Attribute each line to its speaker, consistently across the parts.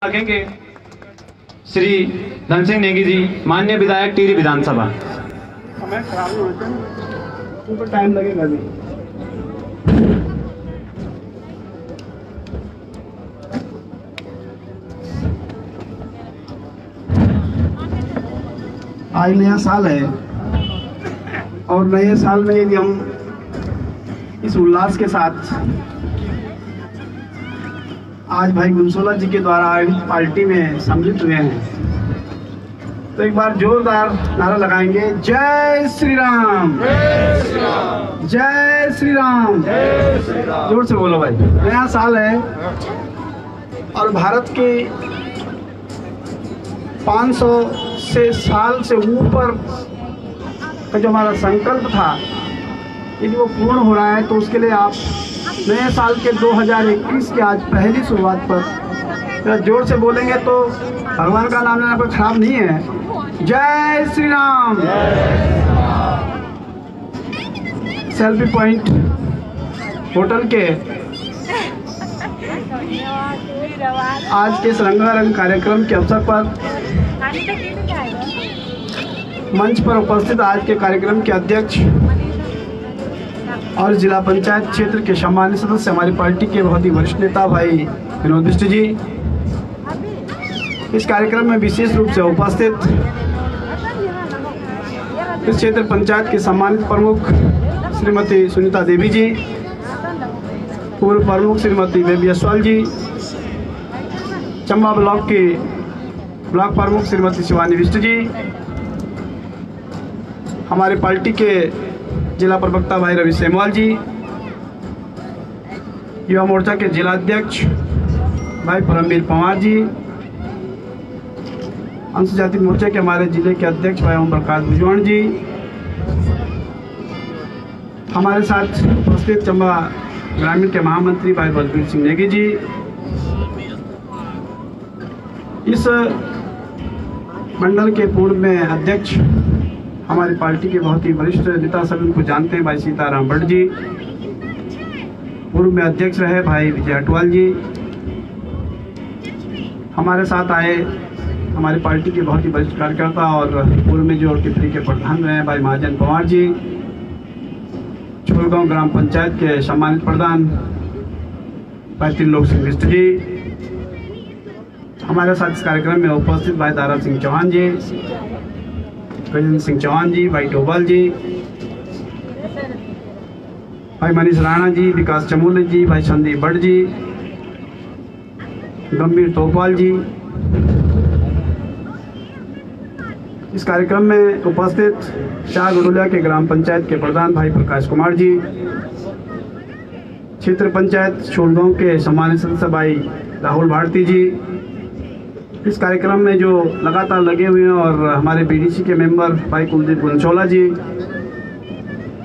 Speaker 1: रखेंगे श्री धन सिंह नेगी जी, माननीय विधायक टिहरी विधानसभा।
Speaker 2: समय खराब नहीं होता, उनको टाइम लगेगा भी। आज नया साल है और नए साल में यदि हम इस उल्लास के साथ आज भाई गुनसोला जी के द्वारा आयोजित पार्टी में सम्मिलित हुए हैं, तो एक बार जोरदार नारा लगाएंगे, जय श्री राम, जय श्री राम, जय श्री राम, जय श्री राम। जोर से बोलो भाई। नया साल है और भारत के 500 से साल से ऊपर का जो हमारा संकल्प था, यदि वो पूर्ण हो रहा है तो उसके लिए आप नए साल के 2021 के आज पहली शुरुआत पर जोर से बोलेंगे तो भगवान का नाम लेना कोई खराब नहीं है। जय Shri Ram. Selfie point hotel के आज के इस रंगारंग कार्यक्रम के अवसर पर मंच पर उपस्थित आज के कार्यक्रम के अध्यक्ष और जिला पंचायत क्षेत्र के सम्मानित सदस्य, हमारी पार्टी के बहुत ही वरिष्ठ नेता भाई विनोद बिष्ट जी इस कार्यक्रम में विशेष रूप से उपस्थित, इस क्षेत्र पंचायत के सम्मानित प्रमुख श्रीमती सुनीता देवी जी, पूर्व प्रमुख श्रीमती बेबी अस्वाल जी, चंबा ब्लॉक के ब्लॉक प्रमुख श्रीमती शिवानी बिष्ट जी, हमारे पार्टी के जिला प्रवक्ता भाई रवि सेमवाल जी, युवा मोर्चा के जिला अध्यक्ष भाई परमवीर पंवार जी, अनुसूचित जाति मोर्चा के हमारे जिले के अध्यक्ष भाई ओम प्रकाश भुजबल जी, हमारे साथ उपस्थित चंबा ग्रामीण के महामंत्री भाई बलबीर सिंह नेगी जी, इस मंडल के पूर्व में अध्यक्ष हमारी पार्टी के बहुत ही वरिष्ठ नेता, सभी उनको जानते हैं, भाई सीताराम भट्ट जी, पूर्व में अध्यक्ष रहे भाई विजय अटवाल जी, हमारे साथ आए हमारी पार्टी के बहुत ही वरिष्ठ कार्यकर्ता और पूर्व में जो टिप्पणी के प्रधान रहे भाई महाजन पवार जी, छोलगांव ग्राम पंचायत के सम्मानित प्रधान भाई त्रिलोक सिंह बिष्ट जी, हमारे साथ इस कार्यक्रम में उपस्थित भाई दारा सिंह चौहान जी, गजेंद्र सिंह चौहान जी, भाई डोभाल जी, भाई मनीष राणा जी, विकास चमोली जी, भाई संदीप भट्ट जी, गंभीर तोपाल जी, इस कार्यक्रम में उपस्थित चार गुडुलिया के ग्राम पंचायत के प्रधान भाई प्रकाश कुमार जी, क्षेत्र पंचायत छोलगांव के सम्मानित सदस्य भाई राहुल भारती जी, इस कार्यक्रम में जो लगातार लगे हुए हैं और हमारे बीडीसी के मेंबर भाई कुलदीप गुनसोला जी,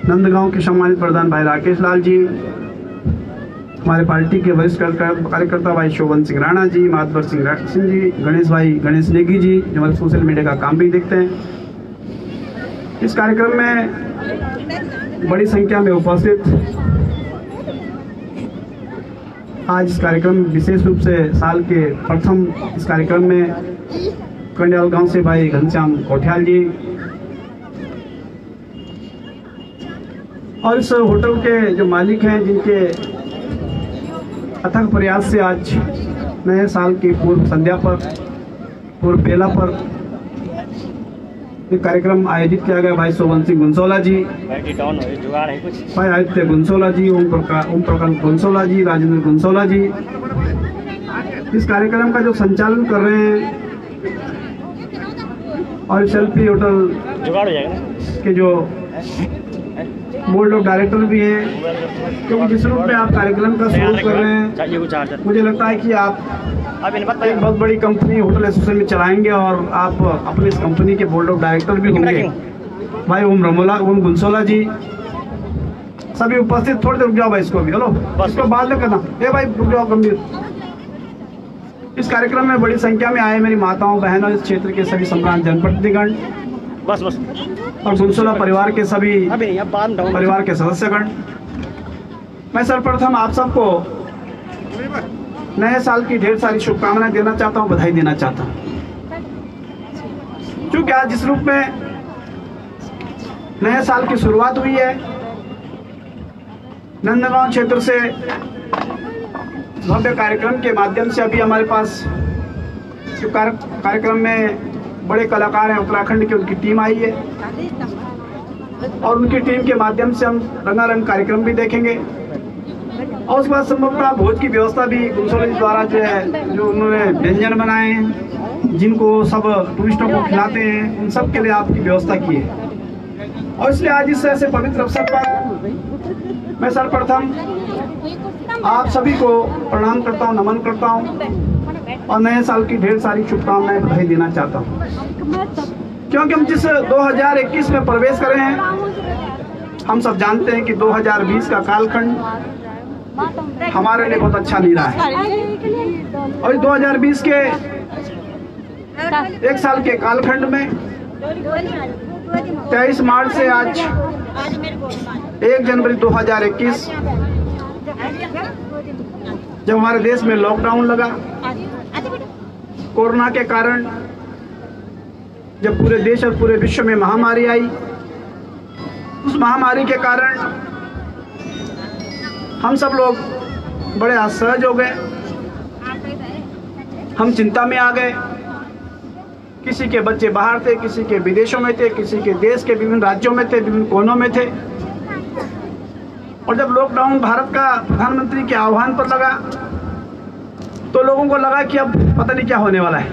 Speaker 2: नंदगांव के सम्मानित प्रधान भाई राकेश लाल जी, हमारे पार्टी के वरिष्ठ कार्यकर्ता भाई शोभन सिंह राणा जी, माधवर सिंह जी, गणेश भाई गणेश नेगी जी, जो हमारे सोशल मीडिया का काम भी देखते हैं। इस कार्यक्रम में बड़ी संख्या में उपस्थित आज इस कार्यक्रम विशेष रूप से साल के प्रथम इस कार्यक्रम में कंडियाल गांव से भाई घनश्याम कोठियाल जी और इस होटल के जो मालिक हैं, जिनके अथक प्रयास से आज नए साल की पूर्व संध्या पर, पूर्व बेला पर एक कार्यक्रम आयोजित किया गया, भाई शोभन सिंह गुनसोला जी, भाई आदित्य गुनसोला जी, ओम प्रकाश गुनसोला जी, राजेंद्र गुनसोला जी, इस कार्यक्रम का जो संचालन कर रहे हैं और सेल्फी होटल के जो बोर्ड ऑफ डायरेक्टर भी हैं, क्योंकि जिस रूप में आप कार्यक्रम का शुरू कर रहे हैं, मुझे लगता है कि आप एक बहुत बड़ी कंपनी होटल एसोसिएशन में चलाएंगे और आप अपने इस कंपनी के बोर्ड ऑफ डायरेक्टर भी होंगे। भाई ओम गुनसोला जी, सभी उपस्थित, थोड़ी देर रुक जाओ भाई, इसको भी हेलो, इसको बाद में करना, ए भाई रुक जाओ गंभीर। इस कार्यक्रम में बड़ी संख्या में आए मेरी माताओं बहनों, इस क्षेत्र के सभी सम्रांत जनप्रतिनिधिगण और गुनसोला परिवार के सभी परिवार के सदस्यगण, मैं सर्वप्रथम आप सबको नए साल की ढेर सारी शुभकामनाएं देना चाहता हूं, बधाई देना चाहता हूं। क्योंकि आज जिस रूप में नए साल की शुरुआत हुई है, नंदगांव क्षेत्र से भव्य कार्यक्रम के माध्यम से अभी हमारे पास कार्यक्रम में बड़े कलाकार हैं उत्तराखंड की, उनकी टीम आई है और उनकी टीम के माध्यम से हम रंगारंग कार्यक्रम भी देखेंगे। और उसके बाद संभवतः भोज की व्यवस्था भी गुमसोली द्वारा जो है, जो उन्होंने व्यंजन बनाए हैं, जिनको सब टूरिस्टों को खिलाते हैं, उन सब के लिए आपकी व्यवस्था की है। और इसलिए आज इस ऐसे पवित्र अवसर पर मैं सर्वप्रथम आप सभी को प्रणाम करता हूँ, नमन करता हूँ और नए साल की ढेर सारी शुभकामनाएं, बधाई देना चाहता हूँ। क्योंकि हम जिस 2021 में प्रवेश कर रहे हैं, हम सब जानते हैं कि 2020 का कालखंड हमारे लिए बहुत अच्छा नहीं रहा है और 2020 के एक साल के कालखंड में 23 मार्च से आज 1 जनवरी 2021 जब हमारे देश में लॉकडाउन लगा कोरोना के कारण, जब पूरे देश और पूरे विश्व में महामारी आई, उस महामारी के कारण हम सब लोग बड़े असहज हो गए, हम चिंता में आ गए। किसी के बच्चे बाहर थे, किसी के विदेशों में थे, किसी के देश के विभिन्न राज्यों में थे, विभिन्न कोनों में थे। और जब लॉकडाउन भारत का प्रधानमंत्री के आह्वान पर लगा तो लोगों को लगा कि अब पता नहीं क्या होने वाला है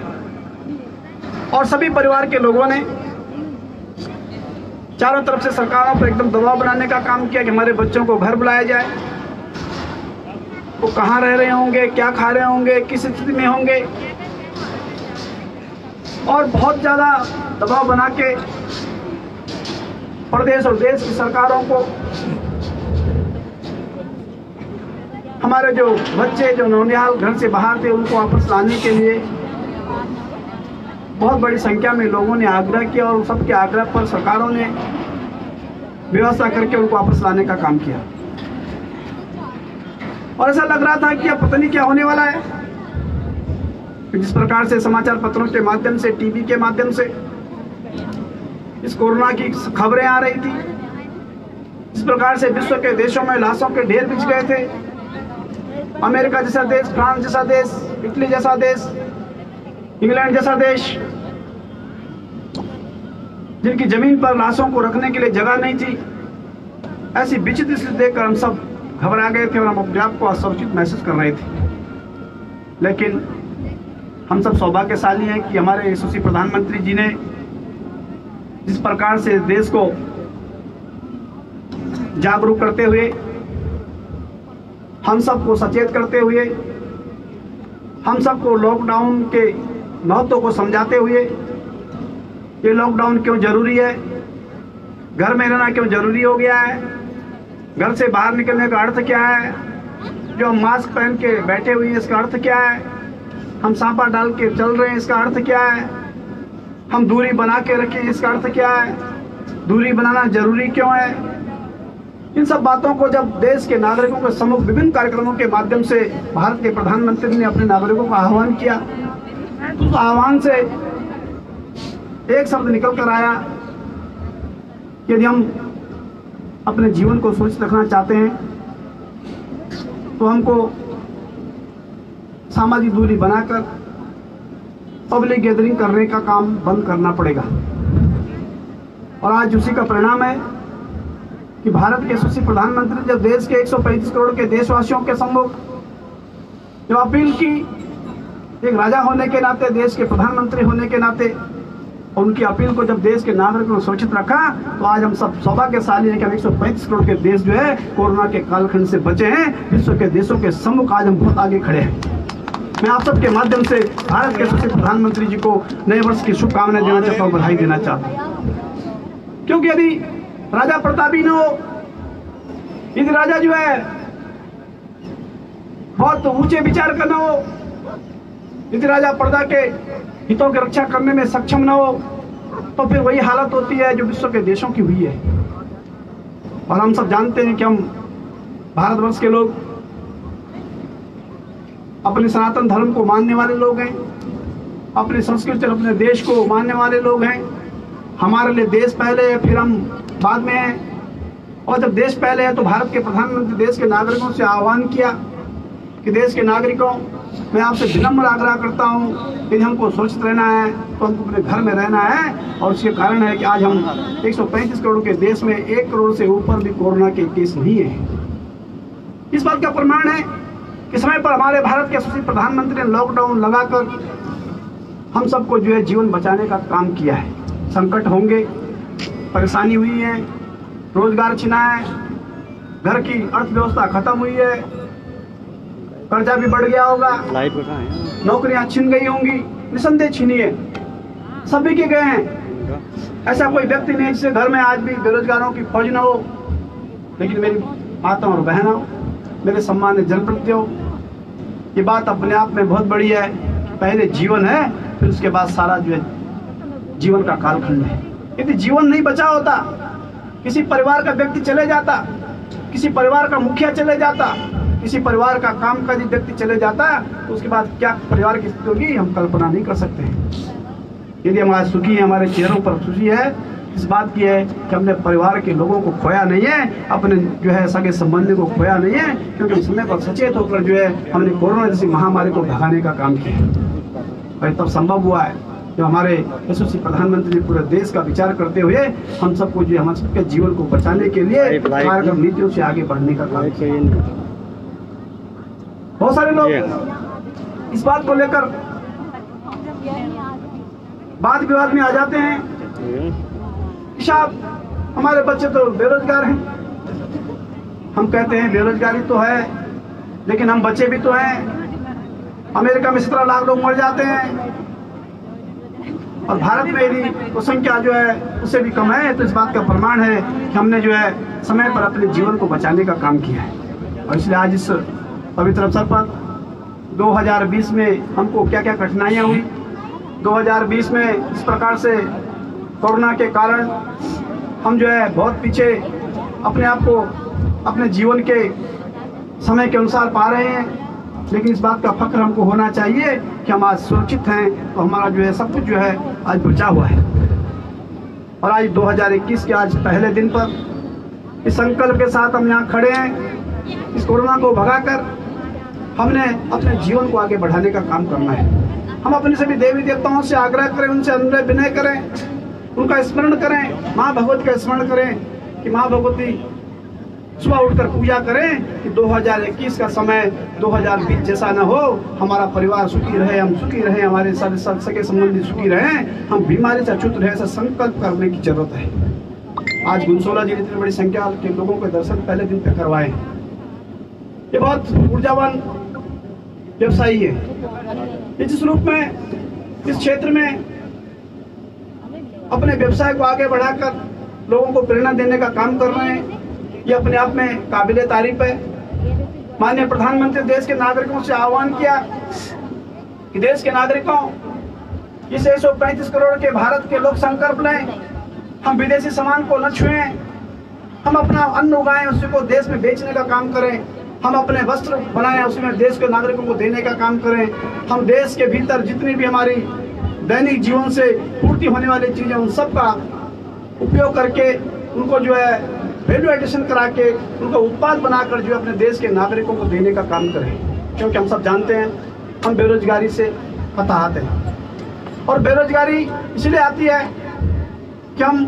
Speaker 2: और सभी परिवार के लोगों ने चारों तरफ से सरकारों पर एकदम दबाव बनाने का काम किया कि हमारे बच्चों को घर बुलाया जाए, वो कहाँ रह रहे होंगे, क्या खा रहे होंगे, किस स्थिति में होंगे, और बहुत ज़्यादा दबाव बना के प्रदेश और देश की सरकारों को हमारे जो बच्चे जो नौनिहाल घर से बाहर थे उनको वापस लाने के लिए बहुत बड़ी संख्या में लोगों ने आग्रह किया और सबके आग्रह पर सरकारों ने व्यवस्था करके उनको वापस लाने का काम किया। और ऐसा लग रहा था कि अब पता नहीं क्या होने वाला है। जिस प्रकार से समाचार पत्रों के माध्यम से, टीवी के माध्यम से इस कोरोना की खबरें आ रही थी, जिस प्रकार से विश्व के देशों में लाशों के ढेर बिछ गए थे, अमेरिका जैसा देश, फ्रांस जैसा देश, इटली जैसा देश, इंग्लैंड जैसा देश, जिनकी जमीन पर लाशों को रखने के लिए जगह नहीं थी, ऐसी विचित्र स्थिति देखकर हम सब घबरा गए थे और हम अपने आप को असुरक्षित महसूस कर रहे थे। लेकिन हम सब सौभाग्यशाली हैं कि हमारे यशस्वी प्रधानमंत्री जी ने जिस प्रकार से देश को जागरूक करते हुए, हम सबको सचेत करते हुए, हम सबको लॉकडाउन के महत्व को समझाते हुए, ये लॉकडाउन क्यों जरूरी है, घर में रहना क्यों जरूरी हो गया है, घर से बाहर निकलने का अर्थ क्या है, जो हम मास्क पहन के बैठे हुए हैं इसका अर्थ क्या है, हम सांपा डाल के चल रहे हैं इसका अर्थ क्या है, हम दूरी बना के रखें इसका अर्थ क्या है, दूरी बनाना जरूरी क्यों है। इन सब बातों को जब देश के नागरिकों के सम्मुख विभिन्न कार्यक्रमों के माध्यम से भारत के प्रधानमंत्री ने अपने नागरिकों का आह्वान किया, तो उस आह्वान से एक शब्द निकल कर आया कि यदि हम अपने जीवन को सुरक्षित रखना चाहते हैं तो हमको सामाजिक दूरी बनाकर पब्लिक गैदरिंग करने का काम बंद करना पड़ेगा। और आज उसी का परिणाम है कि भारत के यशस्वी प्रधानमंत्री जब देश के 135 करोड़ के देशवासियों के सम्मुख जो अपील की, एक राजा होने के नाते, देश के प्रधानमंत्री होने के नाते, और उनकी अपील को जब देश के नागरिकों ने सुरक्षित रखा, तो आज हम सब सौभाग्यशाली हैं कि हम 135 करोड़ के देश जो है कोरोना के कालखंड से बचे हैं। विश्व के देशों के सम्मुख आज हम बहुत आगे खड़े हैं। मैं आप सबके माध्यम से भारत के यशस्वी प्रधानमंत्री जी को नए वर्ष की शुभकामनाएं देना चाहता हूँ, बधाई देना चाहता हूँ। क्योंकि यदि राजा प्रताप ही न हो, यदि राजा जो है बहुत ऊंचे विचार का न हो, यदि राजा प्रजा के हितों की रक्षा करने में सक्षम न हो, तो फिर वही हालत होती है जो विश्व के देशों की हुई है। और हम सब जानते हैं कि हम भारतवर्ष के लोग अपने सनातन धर्म को मानने वाले लोग हैं, अपनी संस्कृति और अपने देश को मानने वाले लोग हैं। हमारे लिए देश पहले है, फिर हम बाद में हैं। और जब देश पहले है तो भारत के प्रधानमंत्री देश के नागरिकों से आह्वान किया कि देश के नागरिकों, मैं आपसे विनम्र आग्रह करता हूँ, यदि हमको सुरक्षित रहना है तो हमको अपने घर में रहना है। और उसके कारण है कि आज हम 135 करोड़ के देश में 1 करोड़ से ऊपर भी कोरोना के केस नहीं है। इस बात का प्रमाण है कि समय पर हमारे भारत के यशस्वी प्रधानमंत्री ने लॉकडाउन लगाकर हम सबको जो है जीवन बचाने का काम किया है। संकट होंगे, परेशानी हुई है, रोजगार छिना है, घर की अर्थव्यवस्था खत्म हुई है, कर्जा भी बढ़ गया होगा, नौकरियां छिन गई होंगी, निसंदेह छिनी है, सभी के गए हैं। ऐसा कोई व्यक्ति नहीं जिसके घर में आज भी बेरोजगारों की फौज न हो। लेकिन मेरी माताओं और बहनों, मेरे सम्मानित जनप्रतिनिधियों, ये बात अपने आप में बहुत बड़ी है। पहले जीवन है, फिर उसके बाद सारा जो है जीवन का कालखंड है। यदि जीवन नहीं बचा होता, किसी परिवार का व्यक्ति चले जाता, किसी परिवार का मुखिया चले जाता, किसी परिवार का कामकाजी व्यक्ति चले जाता, तो उसके बाद क्या परिवार की स्थिति होगी हम कल्पना नहीं कर सकते हैं। यदि हम आज सुखी हैं, हमारे चेहरों पर खुशी है, इस बात की है कि हमने परिवार के लोगों को खोया नहीं है, अपने जो है सगे संबंधी को खोया नहीं है, क्योंकि समय पर सचेत होकर जो है हमने कोरोना जैसी महामारी को भगाने का काम किया। और तब संभव हुआ है जब हमारे यशस्वी प्रधानमंत्री ने पूरे देश का विचार करते हुए हम सबको जो हमारे सबके जीवन को बचाने के लिए कारगर नीतियों से आगे बढ़ने का काम किया। बहुत सारे लोग इस बात को लेकर वाद विवाद में आ जाते हैं कि साहब हमारे बच्चे तो बेरोजगार हैं। हम कहते हैं बेरोजगारी तो है, लेकिन हम बच्चे भी तो हैं। अमेरिका में 17 लाख लोग मर जाते हैं और भारत में यदि वो संख्या जो है उससे भी कम है, तो इस बात का प्रमाण है कि हमने जो है समय पर अपने जीवन को बचाने का काम किया है। और इसलिए आज इस पवित्र अवसर पर 2020 में हमको क्या क्या कठिनाइयाँ हुई, 2020 में इस प्रकार से कोरोना के कारण हम जो है बहुत पीछे अपने आप को अपने जीवन के समय के अनुसार पा रहे हैं। लेकिन इस बात का फख्र हमको होना चाहिए कि हम आज सुरक्षित हैं, तो हमारा जो है सब कुछ जो है आज बचा हुआ है। और आज 2021 के आज पहले दिन पर इस संकल्प के साथ हम यहाँ खड़े हैं, इस कोरोना को भगाकर हमने अपने जीवन को आगे बढ़ाने का काम करना है। हम अपने सभी देवी देवताओं से आग्रह करें, उनसे अनुनय विनय करें, उनका स्मरण करें, माँ भगवती का स्मरण करें कि माँ भगवती सुबह उठकर पूजा करें कि 2021 का समय 2020 जैसा न हो, हमारा परिवार सुखी रहे, हम सुखी रहे, हमारे सारे सगे संबंधी सुखी रहे, हम बीमारी से अछूत रहे। ऐसा संकल्प करने की जरूरत है। आज गुनसोला जिले इतनी बड़ी संख्या के लोगों के दर्शन पहले दिन पे करवाए। ये बहुत ऊर्जावान व्यवसायी है। ये जिस रूप में इस क्षेत्र में अपने व्यवसाय को आगे बढ़ाकर लोगों को प्रेरणा देने का काम कर रहे हैं, ये अपने आप में काबिले तारीफ है। माननीय प्रधानमंत्री देश के नागरिकों से आह्वान किया कि देश के नागरिकों, इस 135 करोड़ के भारत के लोग संकल्प लें, हम विदेशी सामान को न छुएं, हम अपना अन्न उगाएं, उसी को देश में बेचने का काम करें, हम अपने वस्त्र बनाएं, उसमें देश के नागरिकों को देने का काम करें, हम देश के भीतर जितनी भी हमारी दैनिक जीवन से पूर्ति होने वाली चीजें उन सब का उपयोग करके उनको जो है वैल्यू एडिशन करा के उनका उत्पाद बनाकर जो अपने देश के नागरिकों को देने का काम करें। क्योंकि हम सब जानते हैं हम बेरोजगारी से हताहत हैं, और बेरोजगारी इसलिए आती है कि हम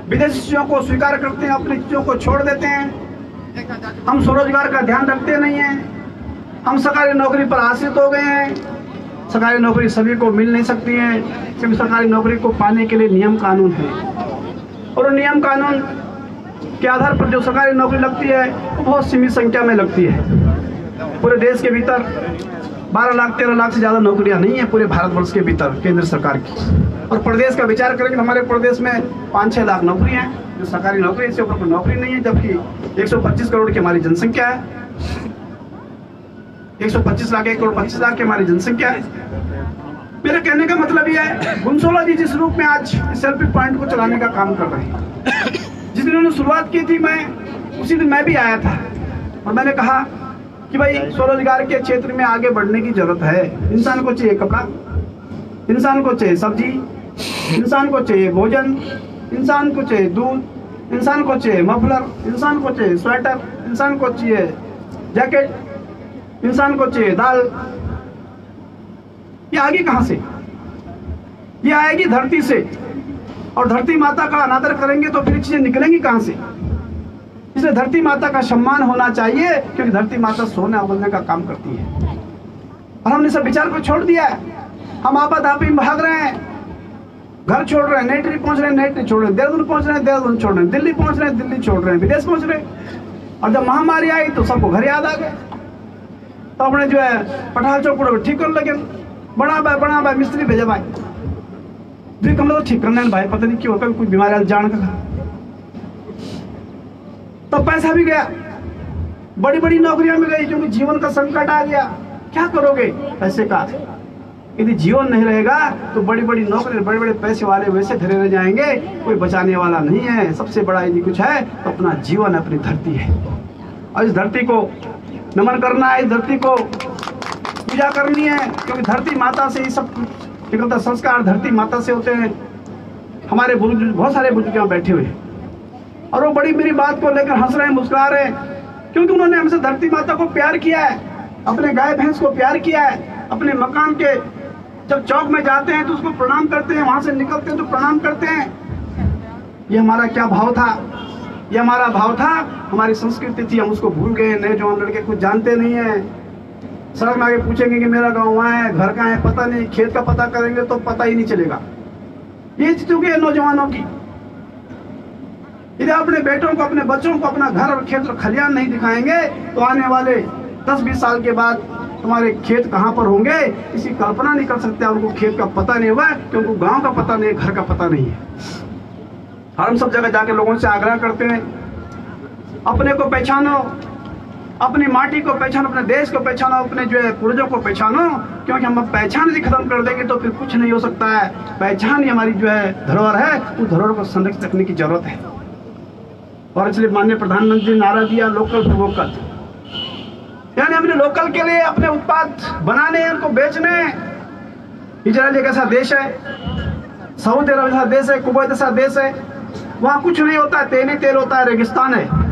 Speaker 2: विदेशी चीज़ों को स्वीकार करते हैं, अपनी चीज़ों को छोड़ देते हैं, हम स्वरोजगार का ध्यान रखते नहीं हैं, हम सरकारी नौकरी पर आश्रित हो गए हैं। सरकारी नौकरी सभी को मिल नहीं सकती है, क्योंकि सरकारी नौकरी को पाने के लिए नियम कानून है, और नियम कानून के आधार पर जो सरकारी नौकरी लगती है वो बहुत सीमित संख्या में लगती है। पूरे देश के भीतर 12 लाख 13 लाख से ज़्यादा नौकरियां नहीं है पूरे भारतवर्ष के भीतर केंद्र सरकार की। और प्रदेश का विचार करें कि हमारे प्रदेश में 5-6 लाख नौकरी हैं जो सरकारी नौकरी, इससे ऊपर कोई नौकरी नहीं है, जबकि 125 करोड़ की हमारी जनसंख्या है। 125 लाख 1 करोड़ 25 लाख की हमारी जनसंख्या है। मेरे कहने का मतलब यह है, गुनसोला जी जिस रूप में आज सेल्फी पॉइंट को चलाने का काम कर रहे हैं, जिस दिन उन्होंने शुरुआत की थी, मैं उसी दिन मैं भी आया था और मैंने कहा कि भाई स्वरोजगार के क्षेत्र में आगे बढ़ने की जरूरत है। इंसान को चाहिए कपड़ा, इंसान को चाहिए सब्जी, इंसान को चाहिए भोजन, इंसान को चाहिए दूध, इंसान को चाहिए मफलर, इंसान को चाहिए स्वेटर, इंसान को चाहिए जैकेट, इंसान को चाहिए दाल। ये आगे कहां से? ये आएगी धरती से, और धरती माता का अनादर करेंगे तो फिर चीजें निकलेंगी कहां से? इसलिए धरती माता का सम्मान होना चाहिए, क्योंकि धरती माता सोने उगलने का काम करती है। और हमने सब विचार को छोड़ दिया है। हम आपाधापी में भाग रहे हैं, घर छोड़ रहे हैं, नेटरी पहुंच रहे हैं, नेटरी छोड़ रहे हैं, देहरादून पहुंच रहे हैं, देहरादून छोड़ रहे हैं, दिल्ली पहुंच रहे हैं, दिल्ली छोड़ रहे हैं, विदेश पहुंच रहे हैं। और जब महामारी आई तो सबको घर याद आ गए, तो अपने जो है पठाल चौक को ठीक कर लगे। बड़ा भाई मिस्त्री भेजा भाई, जी कमरा तो ठीक करना है भाई, पता नहीं क्यों कभी कोई बीमारी जान का। तो पैसा भी गया, बड़ी बड़ी नौकरियां भी गई, क्योंकि जीवन का संकट आ गया। क्या करोगे पैसे का? यदि जीवन नहीं रहेगा तो बड़ी बड़ी नौकरी, बड़े बड़े पैसे वाले वैसे धरे रह जाएंगे, कोई बचाने वाला नहीं है। सबसे बड़ा यदि कुछ है तो अपना जीवन, अपनी धरती है। और इस धरती को नमन करना है, इस धरती को पूजा करनी है, क्योंकि धरती माता से ही सब निकलता। संस्कार धरती माता से होते हैं। हमारे बुजुर्ग, बहुत सारे बुजुर्ग यहाँ बैठे हुए हैं, और वो बड़ी मेरी बात को लेकर हंस रहे हैं, मुस्कुरा रहे हैं, क्योंकि उन्होंने हमसे धरती माता को प्यार किया है, अपने गाय भैंस को प्यार किया है। अपने मकान के जब चौक में जाते हैं तो उसको प्रणाम करते हैं, वहां से निकलते हैं तो प्रणाम करते हैं। ये हमारा क्या भाव था? ये हमारा भाव था, हमारी संस्कृति थी, हम उसको भूल गए। नए जवान लड़के कुछ जानते नहीं है। सड़क में आगे पूछेंगे कि मेरा गाँव वहाँ है, घर कहाँ है, पता नहीं। खेत का पता करेंगे तो पता ही नहीं चलेगा। ये चीजों के नौजवानों की, यदि अपने बेटों को, अपने बच्चों को अपना घर और खेत और खलियान नहीं दिखाएंगे तो आने वाले 10-20 साल के बाद तुम्हारे खेत कहाँ पर होंगे, इसी कल्पना नहीं कर सकते। उनको खेत का पता नहीं हुआ, क्योंकि गांव का पता नहीं, घर का पता नहीं है। हम सब जगह जाके लोगों से आग्रह करते हैं, अपने को पहचानो, अपनी माटी को पहचानो, अपने देश को पहचानो, अपने जो है पूर्वजों को पहचानो, क्योंकि हम पहचान ही खत्म कर देंगे तो फिर कुछ नहीं हो सकता है। पहचान ही हमारी जो है धरोहर है, उस धरोहर को संरक्षित रखने की जरूरत है। और इसलिए माननीय प्रधानमंत्री ने नारा दिया, लोकल टू वोकल, यानी हमने लोकल के लिए अपने उत्पाद बनाने, उनको बेचने। इजराइल एक ऐसा देश है, सऊदी अरब ऐसा देश है, कुवैत ऐसा देश है, वहाँ कुछ नहीं होता, तेल ही तेल होता है, रेगिस्तान है।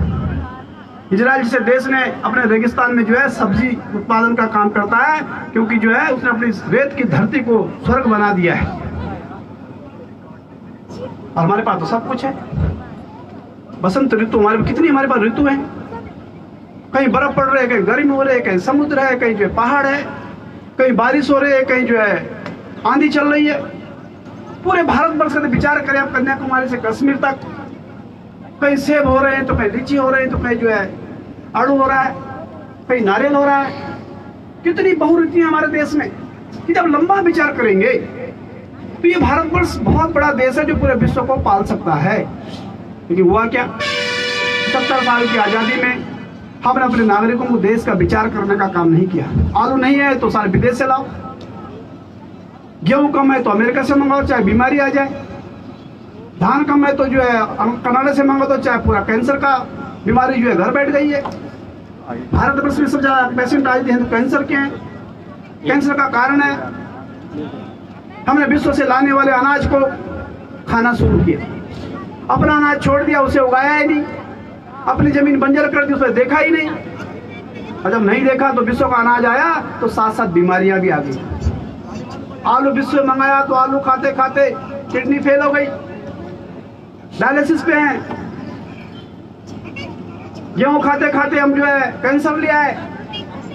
Speaker 2: इजराइल जैसे देश ने अपने रेगिस्तान में जो है सब्जी उत्पादन का काम करता है, क्योंकि जो है उसने अपनी रेत की धरती को स्वर्ग बना दिया है। और हमारे पास तो सब कुछ है। बसंत ऋतु कितनी हमारे पास ऋतु है, कहीं बर्फ पड़ रही है, कहीं गर्मी हो रही है, कहीं समुद्र है, कहीं जो है पहाड़ है, कहीं बारिश हो रही है, कहीं जो है आंधी चल रही है। पूरे भारतवर्ष का विचार करें आप, कन्याकुमारी से कश्मीर तक, कहीं सेब हो रहे हैं तो कहीं लीची हो रहे हैं, तो कहीं जो है आड़ू हो रहा है, कहीं नारियल हो रहा है। कितनी बहुरुचियां हमारे देश में। कि जब लंबा विचार करेंगे तो ये भारतवर्ष बहुत बड़ा देश है जो पूरे विश्व को पाल सकता है। लेकिन हुआ क्या, 70 साल की आजादी में हमने अपने नागरिकों को देश का विचार करने का काम नहीं किया। आलू नहीं है तो सारे विदेश से लाओ, गेहूं कम है तो अमेरिका से मंगाओ चाहे बीमारी आ जाए, धान कम है तो जो है कनाडा से मंगा दो चाहे पूरा कैंसर का बीमारी जो है घर बैठ गई है। भारतवर्ष में सब ज्यादा पेशेंट आए हैं तो कैंसर के हैं, कैंसर का कारण है हमने विश्व से लाने वाले अनाज को खाना शुरू किया, अपना अनाज छोड़ दिया, उसे उगाया ही नहीं, अपनी जमीन बंजर कर दी, उसे देखा ही नहीं। और जब नहीं देखा तो विश्व का अनाज आया तो साथ साथ बीमारियां भी आ गई। आलू विश्व में मंगाया तो आलू खाते खाते किडनी फेल हो गई, डायलिसिस पे हैं। गेहूं खाते खाते हम जो है कैंसर ले आए,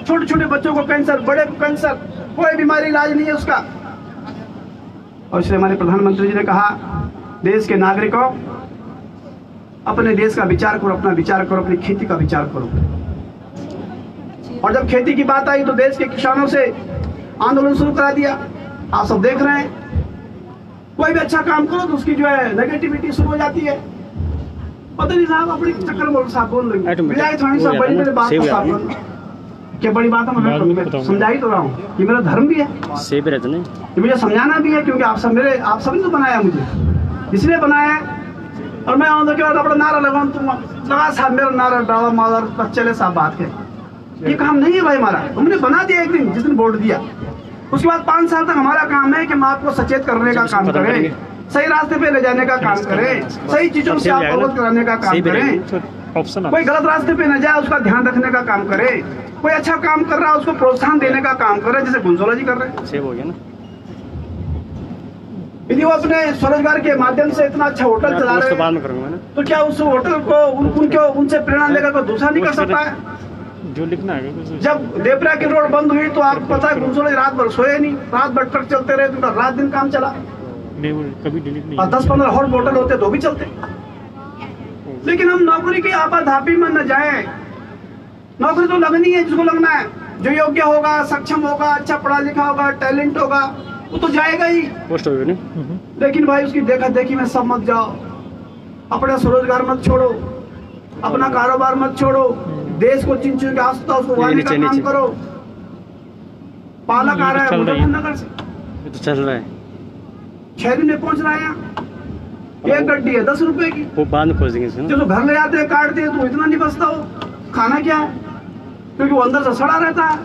Speaker 2: छोटे छोटे बच्चों को कैंसर, बड़े को कैंसर, कोई बीमारी इलाज नहीं है उसका। और इसलिए हमारे प्रधानमंत्री जी ने कहा, देश के नागरिकों अपने देश का विचार करो, अपना विचार करो, अपनी खेती का विचार करो। और जब खेती की बात आई तो देश के किसानों से आंदोलन शुरू करा दिया। आप सब देख रहे हैं, कोई भी अच्छा काम करो तो उसकी जो है नेगेटिविटी शुरू हो जाती है। पता नहीं साहब अपने चक्कर में साहब बोल रही है, थोड़ी सा बड़ी बड़ी बात को साहब बोल, क्या बड़ी बात है, मैं समझा ही तो रहा हूँ। ये मेरा धर्म भी है, ये मुझे समझाना भी है, क्योंकि आप सब ने तो बनाया, मुझे इसलिए बनाया है। और मैं के बाद अपना नारा लगाऊं, तुम लगा साहब मेरा नारा डाला मादर चले साहब बात है, ये काम नहीं है भाई हमारा। हमने बना दिया एक दिन, जिस दिन वोट दिया, उसके बाद 5 साल तक हमारा काम है कि हम आपको सचेत करने का काम करें, सही रास्ते पे ले जाने का काम करें, सही चीजों से आप अवगत कराने का काम करें, कोई गलत रास्ते पे न जाए उसका ध्यान रखने का काम करे, कोई अच्छा काम कर रहा है उसको प्रोत्साहन देने का काम करे, जैसे गुंजोला जी कर रहे हैं।
Speaker 3: सेव हो गया ना।
Speaker 2: यदि वो अपने स्वरोजगार के माध्यम से इतना अच्छा होटल चला रहे हैं तो क्या उस होटल को उनसे प्रेरणा लेकर कोई दूसरा नहीं कर सकता है?
Speaker 3: जो लिखना है।
Speaker 2: जब देवरा की रोड बंद हुई तो आपको पता है गुंजोला जी रात भर सोए नहीं, रात भर ट्रक चलते रहे, तो रात दिन काम चला।
Speaker 3: कभी डिलीट नहीं।
Speaker 2: और 10-15 और होटल होते तो भी चलते। लेकिन हम नौकरी की आपाधापी में न जाए। नौकरी तो लगनी है जिसको लगना है, जो योग्य होगा, सक्षम होगा, अच्छा पढ़ा लिखा होगा, टैलेंट होगा, वो तो जाएगा ही।
Speaker 3: पोस्ट हो गई।
Speaker 2: लेकिन भाई उसकी देखा देखी में सब मत जाओ, अपना स्वरोजगार मत छोड़ो, अपना कारोबार मत छोड़ो, देश को चिन चिन के आवश्यकता उसको बढ़ाने का काम करो। पालक आ रहा है मुजफ्फरनगर से,
Speaker 3: तो चल रहा है,
Speaker 2: 6 दिन में पहुंच रहा है यहाँ। एक गड्डी है 10 रुपए की,
Speaker 3: वो बांध खोज देंगे
Speaker 2: जो घर ले आते हैं काटते हैं तो इतना नहीं बचता हो, खाना क्या है, क्योंकि वो अंदर से सड़ा रहता है।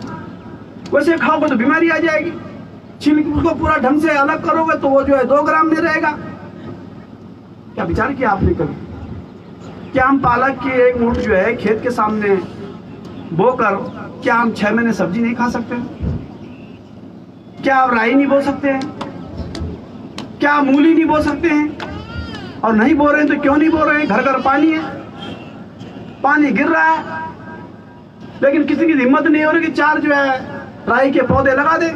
Speaker 2: वैसे खाओगे तो बीमारी आ जाएगी, छील के उसको पूरा ढंग से अलग करोगे तो वो जो है 2 ग्राम में रहेगा। क्या विचार किया आपने कभी? क्या हम पालक की एक मूठ जो है खेत के सामने बोकर, क्या हम 6 महीने सब्जी नहीं खा सकते? क्या आप राई नहीं बो सकते हैं? क्या आप मूली नहीं बो सकते हैं? और नहीं बो रहे हैं तो क्यों नहीं बो रहे हैं? घर घर पानी है, पानी गिर रहा है, लेकिन किसी की हिम्मत नहीं हो रही कि 4 जो है राई के पौधे लगा दे।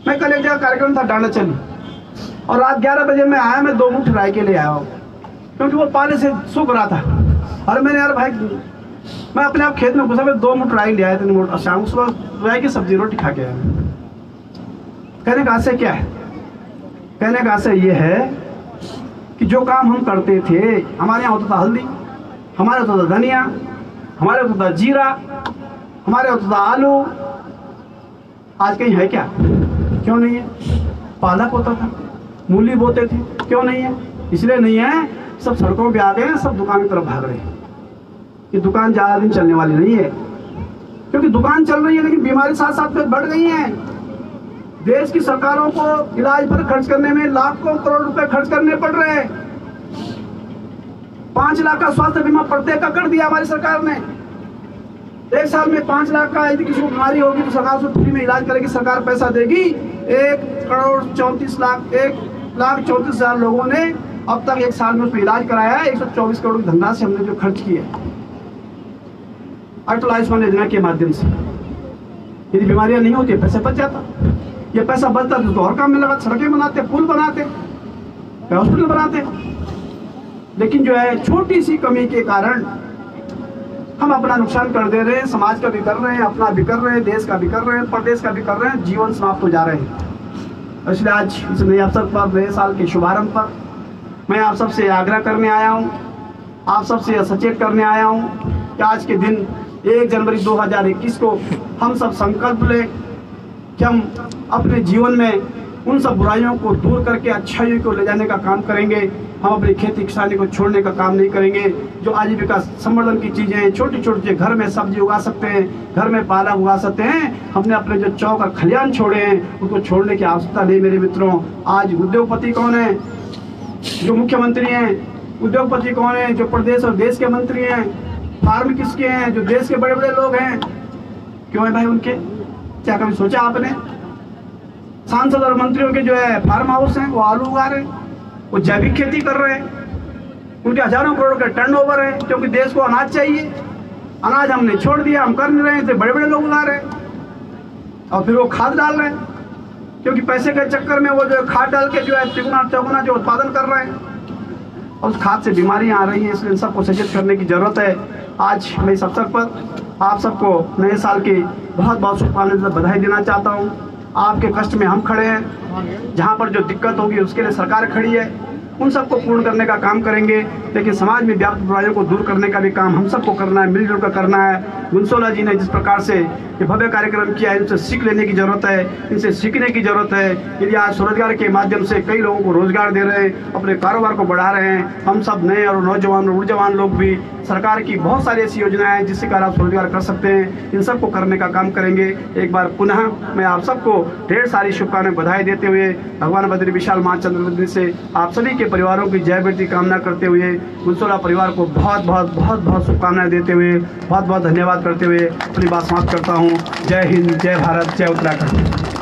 Speaker 2: मैं कल एक जगह कार्यक्रम था डांडा चली, और रात 11 बजे मैं आया, मैं 2 मुठ राई के लिए आया हूँ, क्योंकि वो पाले से सूख रहा था। और मैंने यार भाई, मैं अपने आप खेत में घुसा, मैं 2 मुठ राई ले आया, 3 मुठ, और शाम सुबह राई की सब्जी रोटी खा के आया। कहने का आशय क्या है? कहने का आशय ये है कि जो काम हम करते थे, हमारे यहाँ होता था हल्दी, हमारे होता था धनिया, हमारे होता था जीरा, हमारे होता था आलू, आज कहीं है क्या? क्यों नहीं है? पालक होता था, मूली बोते थे, क्यों नहीं है? इसलिए नहीं है, सब सड़कों पे आ गए हैं, सब दुकान की तरफ भाग रहे हैं। ये दुकान ज्यादा दिन चलने वाली नहीं है, क्योंकि दुकान चल रही है लेकिन बीमारी साथ साथ में बढ़ गई है। देश की सरकारों को इलाज पर खर्च करने में लाखों करोड़ रुपए खर्च करने पड़ रहे हैं। 5 लाख का स्वास्थ्य बीमा प्रत्येक का कर दिया हमारी सरकार ने। 1 साल में 5 लाख का यदि किसी को बीमारी होगी तो सरकार उसको फ्री में इलाज करेगी, सरकार पैसा देगी। 1,34,00,000 लोगों ने अब तक 1 साल में उस पर इलाज कराया है। 124 करोड़ की धनराशि हमने जो खर्च की है अटल आयुष्मान योजना के माध्यम से। यदि बीमारियां नहीं होती, पैसे बच जाता। ये पैसा बचता तो और काम में लगा, सड़कें बनाते, पुल बनाते, हॉस्पिटल बनाते। लेकिन जो है छोटी सी कमी के कारण हम अपना नुकसान कर दे रहे हैं, समाज का भी कर रहे हैं, अपना भी कर रहे हैं, देश का भी कर रहे हैं, प्रदेश का भी कर रहे हैं, जीवन समाप्त हो जा रहे हैं। इसलिए आज इस नए अवसर पर, नए साल के शुभारंभ पर मैं आप सबसे आग्रह करने आया हूँ, आप सबसे सचेत करने आया हूँ कि आज के दिन 1 जनवरी 2021 को हम सब संकल्प लें कि हम अपने जीवन में उन सब बुराइयों को दूर करके अच्छाइयों को ले जाने का काम करेंगे। हम अपनी खेती किसानी को छोड़ने का काम नहीं करेंगे। जो आजीविका संवर्धन की चीजें हैं, छोटी छोटी, घर में सब्जी उगा सकते हैं, घर में पालक उगा सकते हैं, हमने अपने जो चौक और खलियान छोड़े हैं उनको छोड़ने की आवश्यकता नहीं मेरे मित्रों। आज उद्योगपति कौन है? जो मुख्यमंत्री हैं। उद्योगपति कौन है? जो प्रदेश और देश के मंत्री हैं। फार्म किसके हैं? जो देश के बड़े बड़े लोग हैं। क्यों है भाई उनके? क्या कभी सोचा आपने? सांसद और मंत्रियों के जो है फार्म हाउस हैं, वो आलू उगा रहे हैं, वो जैविक खेती कर रहे हैं, उनके हजारों करोड़ का टर्नओवर है, क्योंकि देश को अनाज चाहिए। अनाज हमने छोड़ दिया, हम कर नहीं रहे हैं, तो बड़े बड़े लोग उगा रहे हैं। और फिर वो खाद डाल रहे हैं, क्योंकि पैसे के चक्कर में वो जो खाद डाल के जो है तिगुना चौगुना जो उत्पादन कर रहे हैं, और उस खाद से बीमारियां आ रही हैं। इसलिए इन सबको सचेत करने की जरूरत है। आज मैं इस अवसर पर आप सबको नए साल की बहुत बहुत शुभकामनाएं, बधाई देना चाहता हूँ। आपके कष्ट में हम खड़े हैं, जहाँ पर जो दिक्कत होगी उसके लिए सरकार खड़ी है। उन सबको पूर्ण करने का काम करेंगे। लेकिन समाज में व्याप्त बुराइयों को दूर करने का भी काम हम सबको करना है, मिलजुल कर करना है। गुनसोला जी ने जिस प्रकार से ये भव्य कार्यक्रम किया है, इनसे सीख लेने की जरूरत है, इनसे सीखने की जरूरत है। यदि आज स्वरोजगार के माध्यम से कई लोगों को रोजगार दे रहे हैं, अपने कारोबार को बढ़ा रहे हैं, हम सब नए और नौजवान ऊर्जावान लोग भी सरकार की बहुत सारी ऐसी योजनाएं हैं जिससे कारण आप स्वरोजगार कर सकते हैं, इन सबको करने का काम करेंगे। एक बार पुनः मैं आप सबको ढेर सारी शुभकामनाएं बधाई देते हुए भगवान बद्री विशाल माचंद्र बद्री से आप सभी के परिवारों की जय वृद्धि कामना करते हुए गुनसोला परिवार को बहुत बहुत बहुत बहुत शुभकामनाएं देते हुए बहुत बहुत धन्यवाद करते हुए अपनी बात समाप्त करता हूँ। जय हिंद, जय भारत, जय उत्तराखंड।